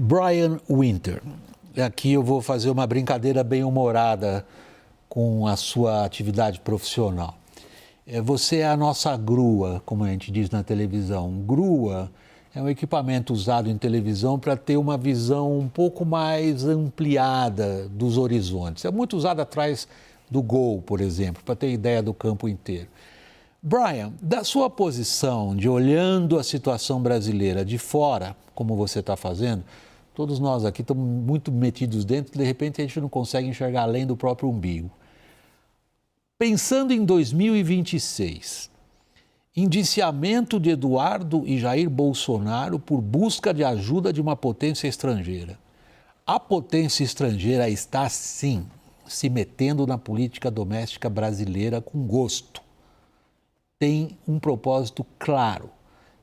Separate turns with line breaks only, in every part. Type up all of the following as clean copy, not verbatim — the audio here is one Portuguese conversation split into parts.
Brian Winter, aqui eu vou fazer uma brincadeira bem humorada com a sua atividade profissional. Você é a nossa grua, como a gente diz na televisão. Grua é um equipamento usado em televisão para ter uma visão um pouco mais ampliada dos horizontes. É muito usado atrás do gol, por exemplo, para ter ideia do campo inteiro. Brian, da sua posição de olhando a situação brasileira de fora, como você está fazendo, todos nós aqui estamos muito metidos dentro, de repente a gente não consegue enxergar além do próprio umbigo. Pensando em 2026, indiciamento de Eduardo e Jair Bolsonaro por busca de ajuda de uma potência estrangeira. A potência estrangeira está, sim, se metendo na política doméstica brasileira com gosto. Tem um propósito claro,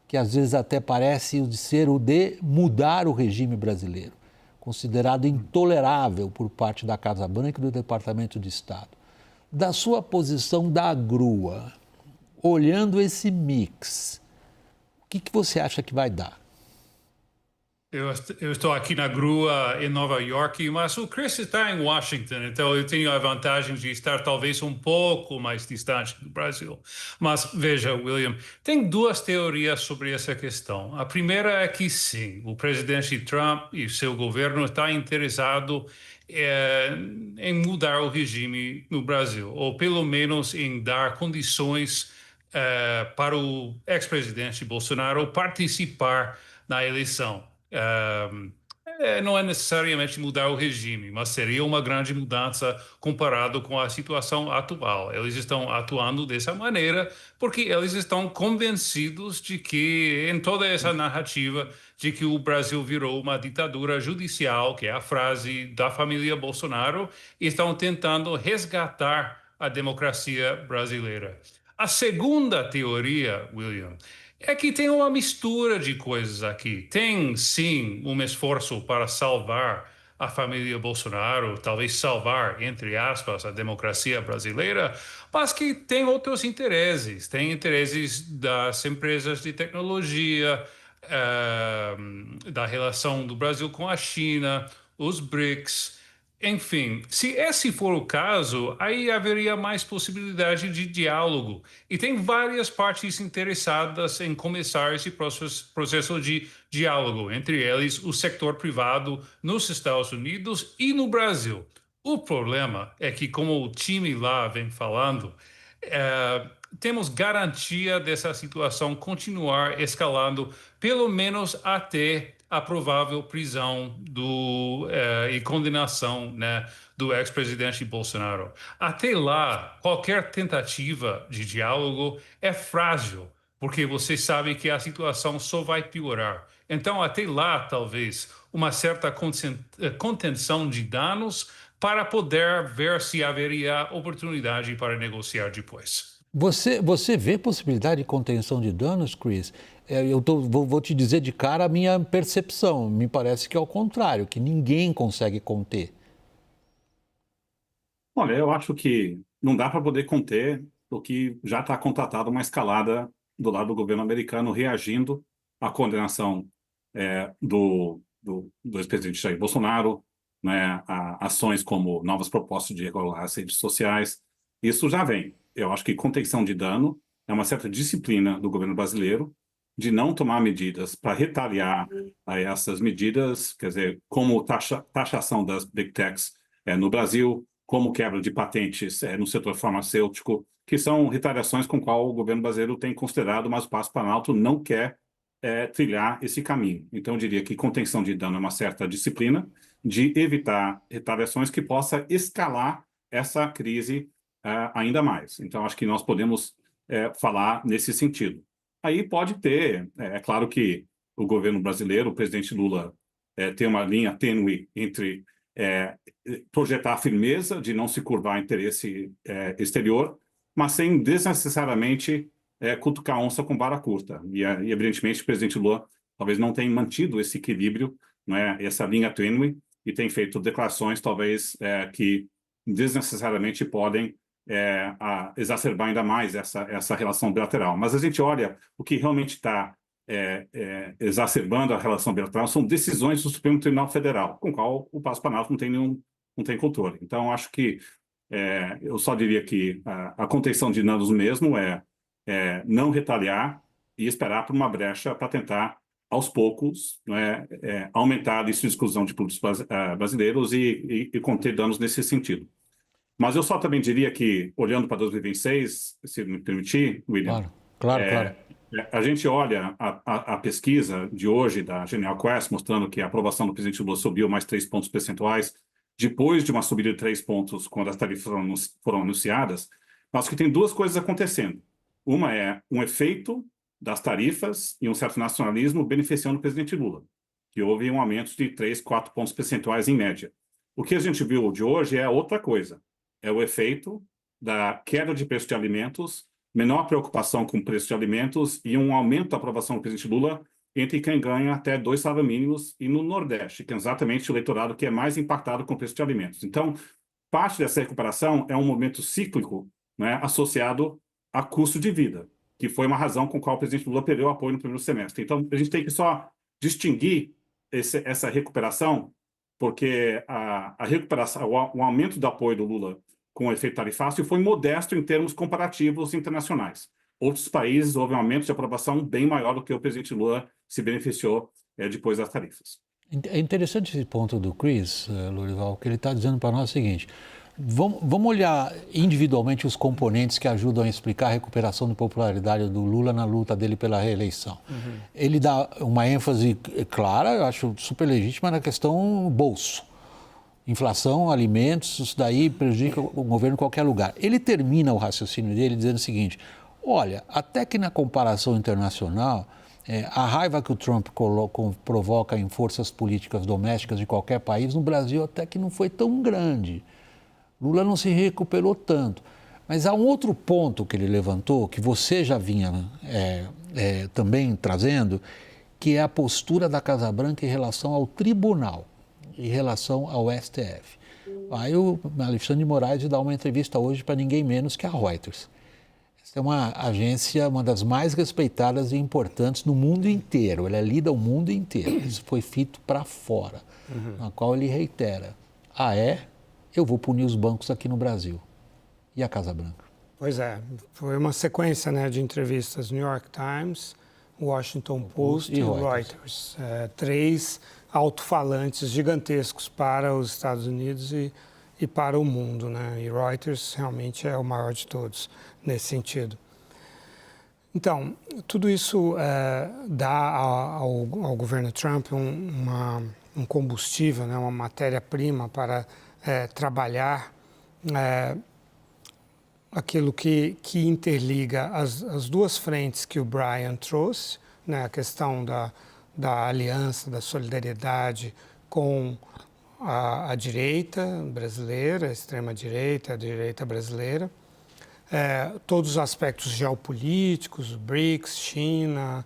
que às vezes até parece ser o de mudar o regime brasileiro, considerado intolerável por parte da Casa Branca e do Departamento de Estado. Da sua posição da grua, olhando esse mix, o que você acha que vai dar?
Eu estou aqui na grua em Nova York, mas o Chris está em Washington, então eu tenho a vantagem de estar talvez um pouco mais distante do Brasil. Mas veja, William, tem duas teorias sobre essa questão. A primeira é que sim, o presidente Trump e seu governo estão interessados em mudar o regime no Brasil, ou pelo menos em dar condições para o ex-presidente Bolsonaro participar na eleição. Não é necessariamente mudar o regime, mas seria uma grande mudança comparado com a situação atual. Eles estão atuando dessa maneira porque eles estão convencidos de que, em toda essa narrativa, de que o Brasil virou uma ditadura judicial, que é a frase da família Bolsonaro, e estão tentando resgatar a democracia brasileira. A segunda teoria, William, é que tem uma mistura de coisas aqui. Tem, sim, um esforço para salvar a família Bolsonaro, talvez salvar, entre aspas, a democracia brasileira, mas que tem outros interesses. Tem interesses das empresas de tecnologia, da relação do Brasil com a China, os BRICS. Enfim, se esse for o caso, aí haveria mais possibilidade de diálogo. E tem várias partes interessadas em começar esse processo de diálogo, entre eles o setor privado nos Estados Unidos e no Brasil. O problema é que, como o time lá vem falando, temos garantia dessa situação continuar escalando, pelo menos até a provável prisão e condenação, né, do ex-presidente Bolsonaro. Até lá, qualquer tentativa de diálogo é frágil, porque você sabe que a situação só vai piorar. Então, até lá, talvez, uma certa contenção de danos para poder ver se haveria oportunidade para negociar depois.
Você vê possibilidade de contenção de danos, Chris? Vou te dizer de cara a minha percepção. Me parece que é o contrário, que ninguém consegue conter.
Olha, eu acho que não dá para poder conter o que já está contratado uma escalada do lado do governo americano reagindo à condenação do ex-presidente Jair Bolsonaro, né, a ações como novas propostas de regular as redes sociais. Isso já vem. Eu acho que contenção de dano é uma certa disciplina do governo brasileiro de não tomar medidas para retaliar a essas medidas, quer dizer, como taxação das big techs no Brasil, como quebra de patentes no setor farmacêutico, que são retaliações com qual o governo brasileiro tem considerado, mas o Palácio do Planalto não quer trilhar esse caminho. Então, eu diria que contenção de dano é uma certa disciplina de evitar retaliações que possa escalar essa crise ainda mais. Então, acho que nós podemos falar nesse sentido. Aí pode ter, é claro que o governo brasileiro, o presidente Lula, tem uma linha tênue entre projetar a firmeza de não se curvar a interesse exterior, mas sem desnecessariamente cutucar a onça com vara curta. E, evidentemente, o presidente Lula talvez não tenha mantido esse equilíbrio, né, essa linha tênue, e tem feito declarações, talvez, que desnecessariamente podem exacerbar ainda mais essa relação bilateral. Mas a gente olha o que realmente está exacerbando a relação bilateral, são decisões do Supremo Tribunal Federal, com o qual o Palácio Planalto não tem controle. Então, acho que eu só diria que a contenção de danos mesmo é não retaliar e esperar por uma brecha para tentar, aos poucos, aumentar a lista de exclusão de produtos brasileiros e conter danos nesse sentido. Mas eu só também diria que, olhando para 2026, se me permitir, William,
Claro.
a gente olha a pesquisa de hoje da Genial Quest, mostrando que a aprovação do presidente Lula subiu mais 3 pontos percentuais, depois de uma subida de 3 pontos quando as tarifas foram anunciadas, mas que tem duas coisas acontecendo. Uma é um efeito das tarifas e um certo nacionalismo beneficiando o presidente Lula, que houve um aumento de 3, 4 pontos percentuais em média. O que a gente viu de hoje é outra coisa. É o efeito da queda de preço de alimentos, menor preocupação com o preço de alimentos e um aumento da aprovação do presidente Lula entre quem ganha até 2 salários mínimos e no Nordeste, que é exatamente o eleitorado que é mais impactado com o preço de alimentos. Então, parte dessa recuperação é um momento cíclico, né, associado a custo de vida, que foi uma razão com a qual o presidente Lula perdeu apoio no primeiro semestre. Então, a gente tem que só distinguir essa recuperação, porque a recuperação, o aumento do apoio do Lula com o efeito tarifácio foi modesto em termos comparativos internacionais. Outros países houve um aumento de aprovação bem maior do que o presidente Lula se beneficiou depois das tarifas.
É interessante esse ponto do Chris, Lorival, que ele está dizendo para nós o seguinte: vamos olhar individualmente os componentes que ajudam a explicar a recuperação de popularidade do Lula na luta dele pela reeleição. Uhum. Ele dá uma ênfase clara, eu acho super legítima, na questão bolso. Inflação, alimentos, isso daí prejudica o governo em qualquer lugar. Ele termina o raciocínio dele dizendo o seguinte: olha, até que na comparação internacional, a raiva que o Trump provoca em forças políticas domésticas de qualquer país, no Brasil até que não foi tão grande. Lula não se recuperou tanto. Mas há um outro ponto que ele levantou, que você já vinha também trazendo, que é a postura da Casa Branca em relação ao tribunal, em relação ao STF. Aí o Alexandre de Moraes dá uma entrevista hoje para ninguém menos que a Reuters. Essa é uma agência, uma das mais respeitadas e importantes no mundo inteiro. Ela é lida ao mundo inteiro. Isso foi feito para fora, na qual ele reitera: eu vou punir os bancos aqui no Brasil. E a Casa Branca?
Pois é, foi uma sequência, né, de entrevistas: New York Times, Washington Post e Reuters. 3 alto-falantes gigantescos para os Estados Unidos e para o mundo, né? E Reuters realmente é o maior de todos nesse sentido. Então, tudo isso dá ao governo Trump um combustível, né, uma matéria-prima para trabalhar aquilo que interliga as duas frentes que o Brian trouxe, né, a questão da aliança, da solidariedade com a direita brasileira, a extrema-direita, a direita brasileira, todos os aspectos geopolíticos, BRICS, China,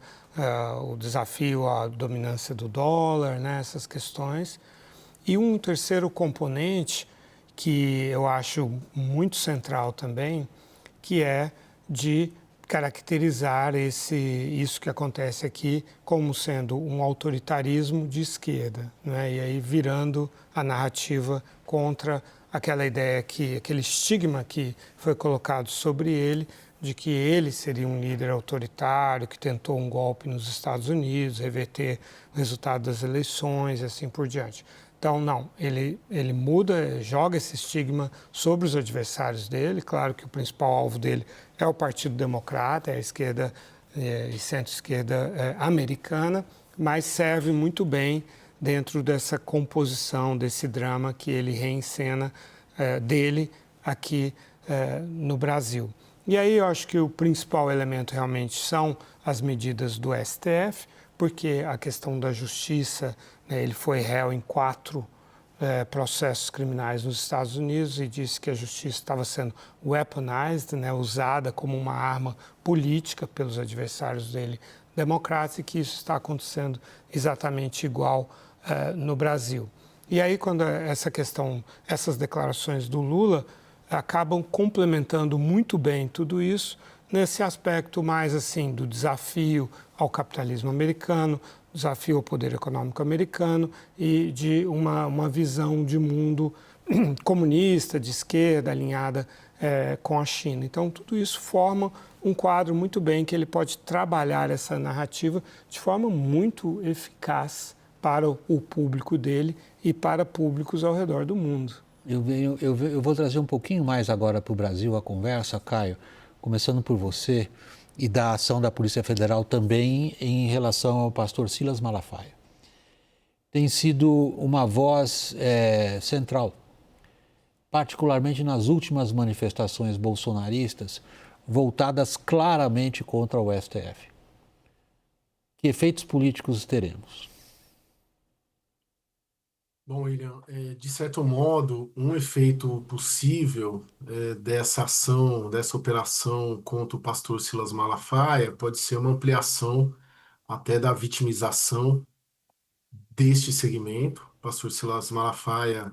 o desafio à dominância do dólar, né, essas questões. E um terceiro componente que eu acho muito central também, que é de caracterizar isso que acontece aqui como sendo um autoritarismo de esquerda, né? E aí virando a narrativa contra aquela ideia aquele estigma que foi colocado sobre ele, de que ele seria um líder autoritário, que tentou um golpe nos Estados Unidos, reverter o resultado das eleições e assim por diante. Então, não, ele muda, joga esse estigma sobre os adversários dele. Claro que o principal alvo dele é o Partido Democrata, é a esquerda e centro-esquerda americana, mas serve muito bem dentro dessa composição, desse drama que ele reencena dele aqui no Brasil. E aí eu acho que o principal elemento realmente são as medidas do STF, porque a questão da justiça, né, ele foi réu em 4 processos criminais nos Estados Unidos e disse que a justiça estava sendo weaponized, né, usada como uma arma política pelos adversários dele democratas, e que isso está acontecendo exatamente igual no Brasil. E aí, quando essas declarações do Lula acabam complementando muito bem tudo isso nesse aspecto mais assim do desafio ao capitalismo americano, desafio ao poder econômico americano e de uma visão de mundo comunista, de esquerda, alinhada com a China. Então, tudo isso forma um quadro muito bem que ele pode trabalhar essa narrativa de forma muito eficaz para o público dele e para públicos ao redor do mundo.
Eu vou trazer um pouquinho mais agora para o Brasil a conversa, Caio, começando por você e da ação da Polícia Federal também em relação ao pastor Silas Malafaia. Tem sido uma voz central, particularmente nas últimas manifestações bolsonaristas, voltadas claramente contra o STF. Que efeitos políticos teremos?
Bom, William, de certo modo, um efeito possível dessa ação, dessa operação contra o pastor Silas Malafaia pode ser uma ampliação até da vitimização deste segmento. O pastor Silas Malafaia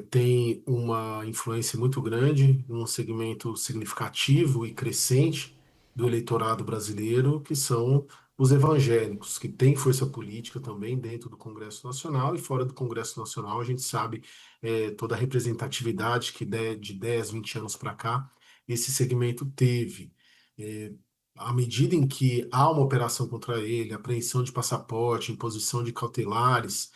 tem uma influência muito grande, um segmento significativo e crescente do eleitorado brasileiro, que são os evangélicos, que têm força política também dentro do Congresso Nacional e fora do Congresso Nacional. A gente sabe toda a representatividade que de 10, 20 anos para cá esse segmento teve. À medida em que há uma operação contra ele, apreensão de passaporte, imposição de cautelares,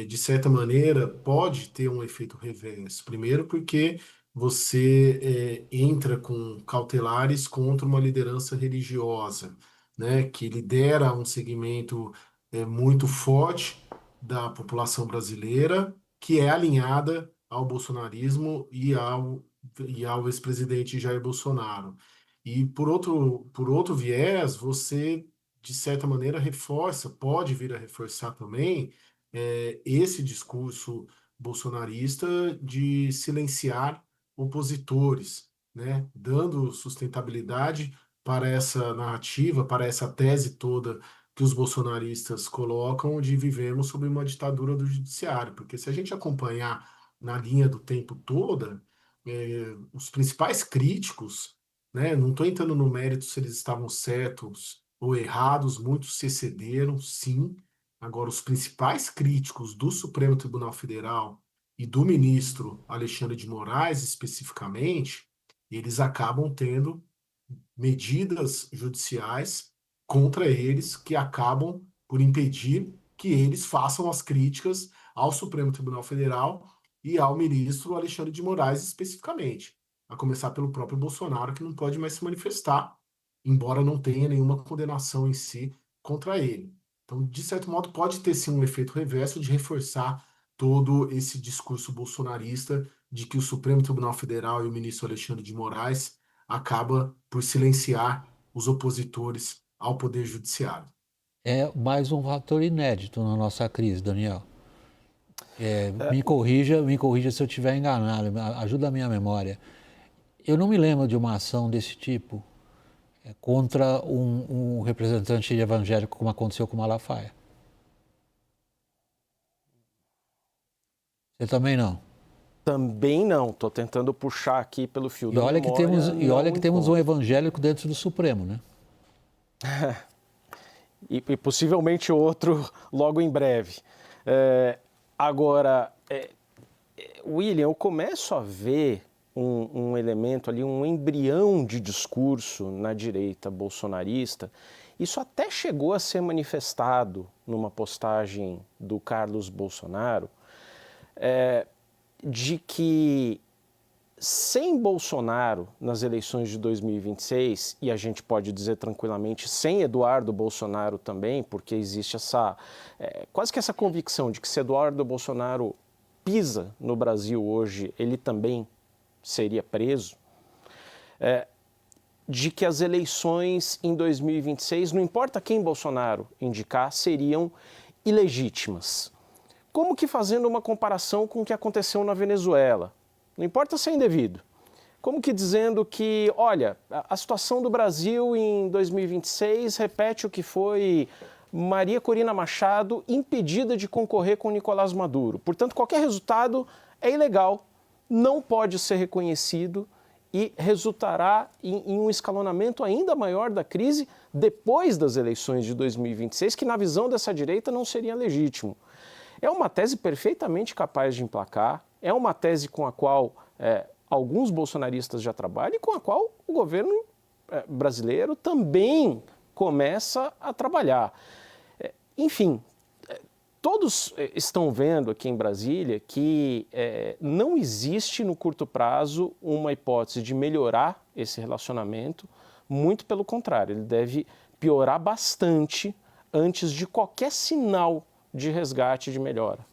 de certa maneira pode ter um efeito reverso. Primeiro porque você entra com cautelares contra uma liderança religiosa, né, que lidera um segmento muito forte da população brasileira, que é alinhada ao bolsonarismo e ao ex-presidente Jair Bolsonaro. E por outro viés, você, de certa maneira, pode vir a reforçar também esse discurso bolsonarista de silenciar opositores, né, dando sustentabilidade para essa narrativa, para essa tese toda que os bolsonaristas colocam de vivemos sob uma ditadura do judiciário. Porque se a gente acompanhar na linha do tempo toda, os principais críticos, né, não estou entrando no mérito se eles estavam certos ou errados, muitos se excederam, sim. Agora, os principais críticos do Supremo Tribunal Federal e do ministro Alexandre de Moraes, especificamente, eles acabam tendo medidas judiciais contra eles que acabam por impedir que eles façam as críticas ao Supremo Tribunal Federal e ao ministro Alexandre de Moraes especificamente, a começar pelo próprio Bolsonaro, que não pode mais se manifestar, embora não tenha nenhuma condenação em si contra ele. Então, de certo modo, pode ter sim um efeito reverso de reforçar todo esse discurso bolsonarista de que o Supremo Tribunal Federal e o ministro Alexandre de Moraes acaba por silenciar os opositores ao Poder Judiciário.
É mais um fator inédito na nossa crise, Daniel. Me corrija se eu estiver enganado, ajuda a minha memória. Eu não me lembro de uma ação desse tipo contra um representante evangélico, como aconteceu com Malafaia. Você também não?
Também não. Estou tentando puxar aqui pelo fio da memória.
Olha que temos um evangélico dentro do Supremo, né?
E possivelmente outro logo em breve. Agora, William, eu começo a ver um elemento ali, um embrião de discurso na direita bolsonarista. Isso até chegou a ser manifestado numa postagem do Carlos Bolsonaro, de que sem Bolsonaro nas eleições de 2026, e a gente pode dizer tranquilamente sem Eduardo Bolsonaro também, porque existe quase que essa convicção de que se Eduardo Bolsonaro pisa no Brasil hoje, ele também seria preso, de que as eleições em 2026, não importa quem Bolsonaro indicar, seriam ilegítimas. Como que fazendo uma comparação com o que aconteceu na Venezuela. Não importa se é indevido. Como que dizendo que, olha, a situação do Brasil em 2026 repete o que foi Maria Corina Machado impedida de concorrer com Nicolás Maduro. Portanto, qualquer resultado é ilegal, não pode ser reconhecido e resultará em um escalonamento ainda maior da crise depois das eleições de 2026, que na visão dessa direita não seria legítimo. É uma tese perfeitamente capaz de emplacar, é uma tese com a qual alguns bolsonaristas já trabalham e com a qual o governo brasileiro também começa a trabalhar. Enfim, todos estão vendo aqui em Brasília que não existe no curto prazo uma hipótese de melhorar esse relacionamento, muito pelo contrário, ele deve piorar bastante antes de qualquer sinal de resgate, de melhora.